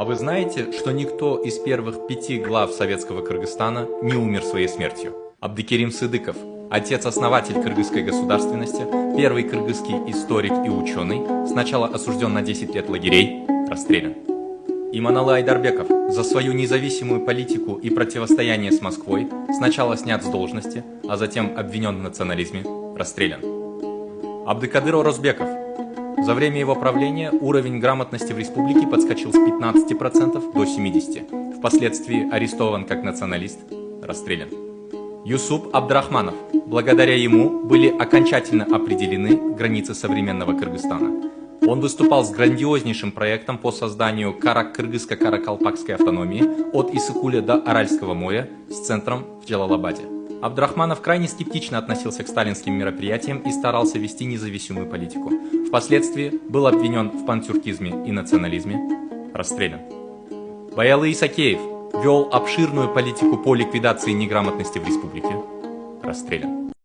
А вы знаете, что никто из первых 5 глав советского Кыргызстана не умер своей смертью? Абдыкерим Сыдыков, отец-основатель кыргызской государственности, первый кыргызский историк и ученый, сначала осужден на 10 лет лагерей, расстрелян. Иманалы Айдарбеков за свою независимую политику и противостояние с Москвой сначала снят с должности, а затем обвинен в национализме, расстрелян. Абдыкадыр Орозбеков. За время его правления уровень грамотности в республике подскочил с 15% до 70%. Впоследствии арестован как националист, расстрелян. Юсуп Абдрахманов. Благодаря ему были окончательно определены границы современного Кыргызстана. Он выступал с грандиознейшим проектом по созданию Карак-Кыргызско-Каракалпакской автономии от Иссыкуля до Аральского моря с центром в Джалалабаде. Абдрахманов крайне скептично относился к сталинским мероприятиям и старался вести независимую политику. Впоследствии был обвинен в пантюркизме и национализме, расстрелян. Баялы Исакеев вел обширную политику по ликвидации неграмотности в республике, расстрелян.